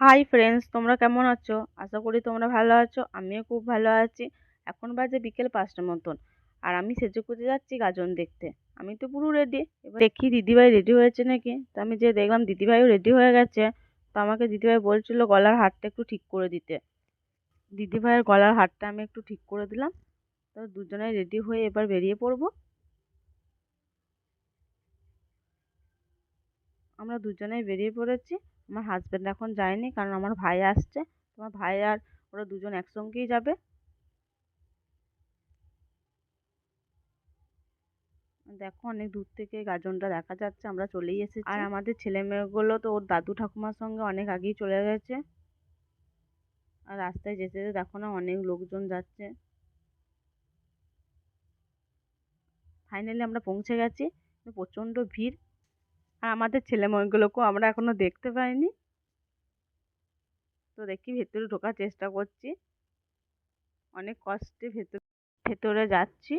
Hi friends, তোমরা কেমন আছো? আশা করি তোমরা ভালো আছো। আমিও খুব ভালো আছি। এখন বাজে বিকেল 5টার মতন, আর আমি সেজেগুজে যাচ্ছি গাজন দেখতে। আমি তো পুরো রেডি। এবার দেখি দিদিভাই রেডি হয়েছে নাকি। তো আমি যে দেখলাম দিদিভাইও রেডি হয়ে গেছে। তো আমাকে দিদিভাই বলছিল গলার হারটা একটু ঠিক করে দিতে। দিদিভাইয়ের গলার হারটা আমি একটু ঠিক করে দিলাম। তো দুজনেই রেডি হয়ে এবার বেরিয়ে পড়বো। আমরা দুজনেই বেরিয়ে পড়েছি। আমার হাজবেন্ড এখন যায়নি, কারণ আমার ভাই আসছে। আমার ভাই আর ওরা দুজন একসঙ্গেই যাবে। দেখো, অনেক দূর থেকে গাজনটা দেখা যাচ্ছে। আমরা চলেই এসেছি। আর আমাদের ছেলে মেয়েগুলো তো ওর দাদু ঠাকুমার সঙ্গে অনেক আগেই চলে গেছে। আর রাস্তায় যেতে যেতে দেখো না, অনেক লোকজন যাচ্ছে। ফাইনালি আমরা পৌঁছে গেছি। প্রচণ্ড ভিড়। আর আমাদের ছেলে মেয়েগুলোকেও আমরা এখনো দেখতে পাইনি। তো দেখি ভেতরে ঢোকার চেষ্টা করছি। অনেক কষ্টে ভেতরে যাচ্ছি।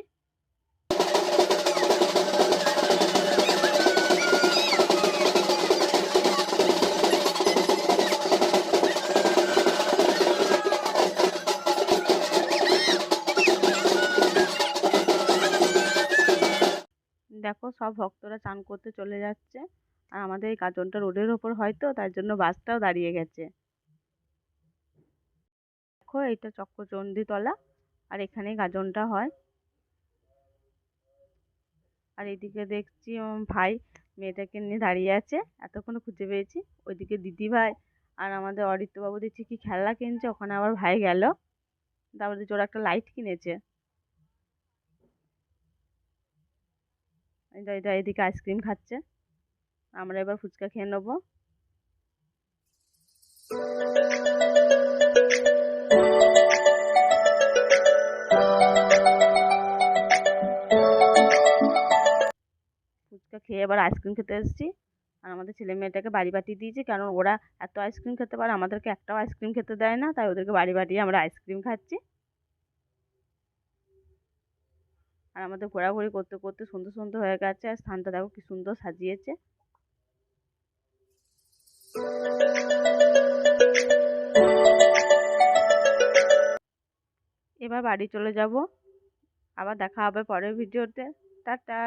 দেখো, সব ভক্তরা চান করতে চলে যাচ্ছে। আর আমাদের এই গাজনটা রোডের ওপর, হয়তো তার জন্য বাসটাও দাঁড়িয়ে গেছে। দেখো, এটা চক্রচণ্ডী তলা। আর এখানেই গাজনটা হয়। আর এদিকে দেখছি ভাই মেয়েটাকে নিয়ে দাঁড়িয়ে আছে। এতক্ষণে খুঁজে পেয়েছি। ওইদিকে দিদি ভাই আর আমাদের অরিত্রবাবু দেখছি কি খেলনা কিনছে। ওখানে আবার ভাই গেল। তারপর দেখছি ওরা একটা লাইট কিনেছে। এদিকে আইসক্রিম খাচ্ছে। আমরা এবার ফুচকা খেয়ে নেবো। ফুচকা খেয়ে এবার আইসক্রিম খেতে এসেছি। আর আমাদের ছেলে মেয়েটাকে বাড়ি পাঠিয়ে দিয়েছি, কারণ ওরা এত আইসক্রিম খেতে পারে, আমাদেরকে একটাও আইসক্রিম খেতে দেয় না। তাই ওদেরকে বাড়ি পাঠিয়ে আমরা আইসক্রিম খাচ্ছি। আর আমাদের ঘোরাঘুরি করতে করতে সন্ধ্যে সন্ধ্যে হয়ে গেছে। আর স্থানটা দেখো কি সুন্দর সাজিয়েছে। এবার বাড়ি চলে যাব। আবার দেখা হবে পরের ভিডিওতে। টাটা।